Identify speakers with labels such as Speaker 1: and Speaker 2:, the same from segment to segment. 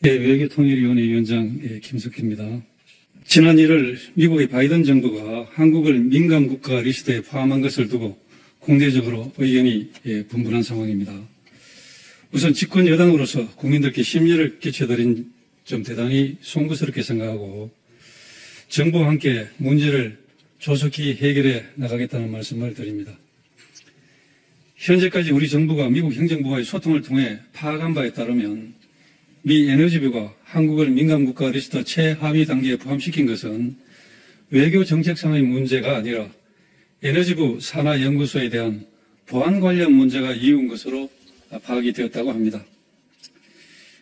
Speaker 1: 외교통일위원회 위원장 김석기입니다. 지난 1월 미국의 바이든 정부가 한국을 민감국가 리스트에 포함한 것을 두고 공개적으로 의견이 분분한 상황입니다. 우선 집권 여당으로서 국민들께 심려를 끼쳐드린 점 대단히 송구스럽게 생각하고 정부와 함께 문제를 조속히 해결해 나가겠다는 말씀을 드립니다. 현재까지 우리 정부가 미국 행정부와의 소통을 통해 파악한 바에 따르면 미 에너지부가 한국을 민감국가 리스트 최하위 단계에 포함시킨 것은 외교 정책상의 문제가 아니라 에너지부 산하연구소에 대한 보안 관련 문제가 이유인 것으로 파악이 되었다고 합니다.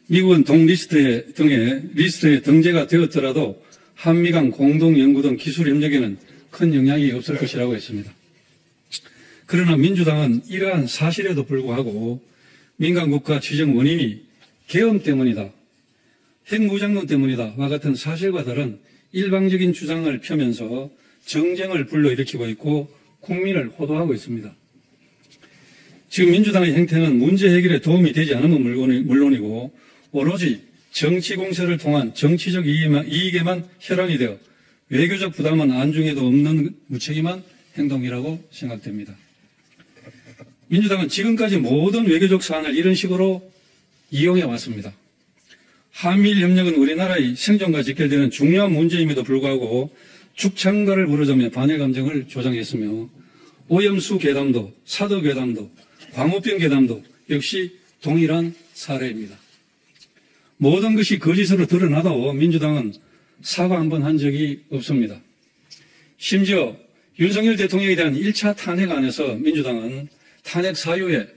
Speaker 1: 미국은 동 리스트에 등재가 되었더라도 한미 간 공동연구 등 기술 협력에는 큰 영향이 없을 것이라고 했습니다. 그러나 민주당은 이러한 사실에도 불구하고 민감국가 지정 원인이 계엄 때문이다, 핵무장론 때문이다 와 같은 사실과 다른 일방적인 주장을 펴면서 정쟁을 불러일으키고 있고 국민을 호도하고 있습니다. 지금 민주당의 행태는 문제 해결에 도움이 되지 않으면 물론이고 오로지 정치 공세를 통한 정치적 이익에만 혈안이 되어 외교적 부담은 안중에도 없는 무책임한 행동이라고 생각됩니다. 민주당은 지금까지 모든 외교적 사안을 이런 식으로 이용해 왔습니다. 한미일 협력은 우리나라의 생존과 직결되는 중요한 문제임에도 불구하고 죽창가를 부르자며 반일 감정을 조장했으며 오염수 괴담도, 사드 괴담도, 광우병 괴담도 역시 동일한 사례입니다. 모든 것이 거짓으로 드러나도 민주당은 사과 한 번 한 적이 없습니다. 심지어 윤석열 대통령에 대한 1차 탄핵안에서 민주당은 탄핵 사유에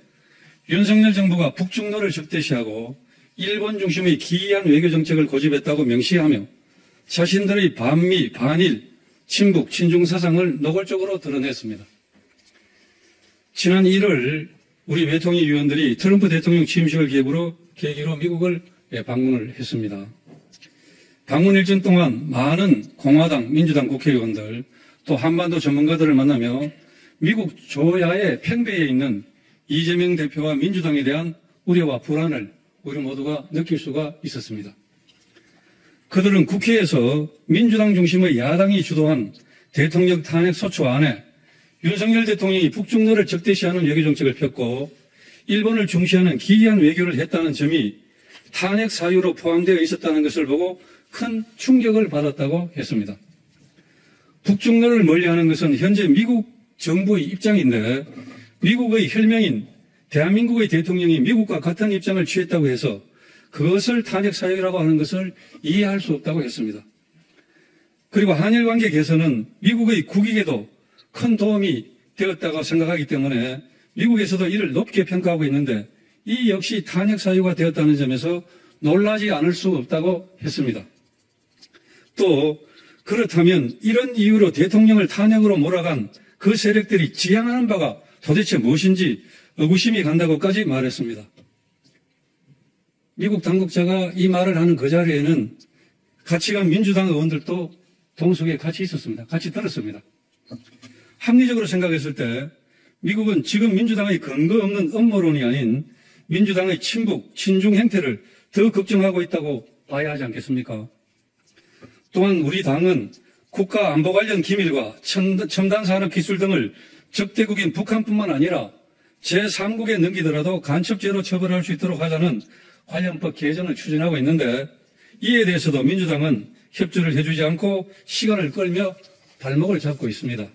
Speaker 1: 윤석열 정부가 북중로를 적대시하고 일본 중심의 기이한 외교정책을 고집했다고 명시하며 자신들의 반미, 반일, 친북, 친중 사상을 노골적으로 드러냈습니다. 지난 1월 우리 외통위 위원들이 트럼프 대통령 취임식을 계기로 미국을 방문을 했습니다. 방문 일정 동안 많은 공화당, 민주당 국회의원들 또 한반도 전문가들을 만나며 미국 조야의 팽배해 있는 이재명 대표와 민주당에 대한 우려와 불안을 우리 모두가 느낄 수가 있었습니다. 그들은 국회에서 민주당 중심의 야당이 주도한 대통령 탄핵 소추안에 윤석열 대통령이 북중로를 적대시하는 외교정책을 폈고 일본을 중시하는 기이한 외교를 했다는 점이 탄핵 사유로 포함되어 있었다는 것을 보고 큰 충격을 받았다고 했습니다. 북중로를 멀리하는 것은 현재 미국 정부의 입장인데 미국의 혈명인 대한민국의 대통령이 미국과 같은 입장을 취했다고 해서 그것을 탄핵 사유라고 하는 것을 이해할 수 없다고 했습니다. 그리고 한일 관계 개선은 미국의 국익에도 큰 도움이 되었다고 생각하기 때문에 미국에서도 이를 높게 평가하고 있는데 이 역시 탄핵 사유가 되었다는 점에서 놀라지 않을 수 없다고 했습니다. 또 그렇다면 이런 이유로 대통령을 탄핵으로 몰아간 그 세력들이 지향하는 바가 도대체 무엇인지 의구심이 간다고까지 말했습니다. 미국 당국자가 이 말을 하는 그 자리에는 같이 간 민주당 의원들도 동석에 같이 있었습니다. 같이 들었습니다. 합리적으로 생각했을 때 미국은 지금 민주당의 근거 없는 음모론이 아닌 민주당의 친북, 친중 행태를 더 걱정하고 있다고 봐야 하지 않겠습니까? 또한 우리 당은 국가 안보 관련 기밀과 첨단 산업 기술 등을 적대국인 북한뿐만 아니라 제3국에 넘기더라도 간첩죄로 처벌할 수 있도록 하자는 관련법 개정을 추진하고 있는데 이에 대해서도 민주당은 협조를 해주지 않고 시간을 끌며 발목을 잡고 있습니다.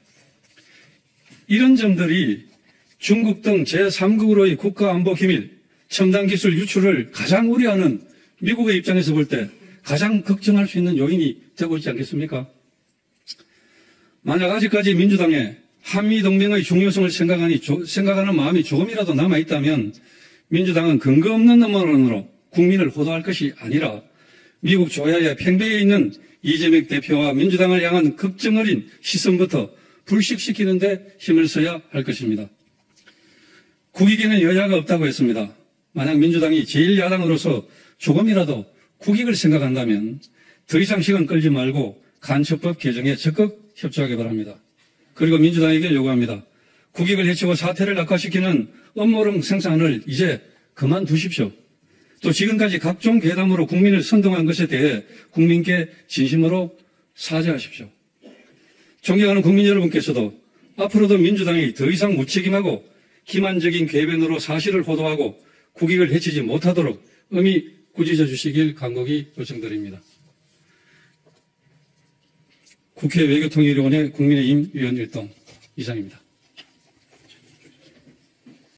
Speaker 1: 이런 점들이 중국 등 제3국으로의 국가안보 기밀, 첨단 기술 유출을 가장 우려하는 미국의 입장에서 볼 때 가장 걱정할 수 있는 요인이 되고 있지 않겠습니까? 만약 아직까지 민주당에 한미동맹의 중요성을 생각하는 마음이 조금이라도 남아있다면 민주당은 근거 없는 음모론으로 국민을 호도할 것이 아니라 미국 조야에 팽배해 있는 이재명 대표와 민주당을 향한 걱정 어린 시선부터 불식시키는 데 힘을 써야 할 것입니다. 국익에는 여야가 없다고 했습니다. 만약 민주당이 제1야당으로서 조금이라도 국익을 생각한다면 더 이상 시간 끌지 말고 간첩법 개정에 적극 협조하기 바랍니다. 그리고 민주당에게 요구합니다. 국익을 해치고 사태를 악화시키는 음모론 생산을 이제 그만두십시오. 또 지금까지 각종 괴담으로 국민을 선동한 것에 대해 국민께 진심으로 사죄하십시오. 존경하는 국민 여러분께서도 앞으로도 민주당이 더 이상 무책임하고 기만적인 궤변으로 사실을 호도하고 국익을 해치지 못하도록 엄히 꾸짖어 주시길 간곡히 요청드립니다. 국회 외교통일위원회 국민의힘 위원 일동 이상입니다.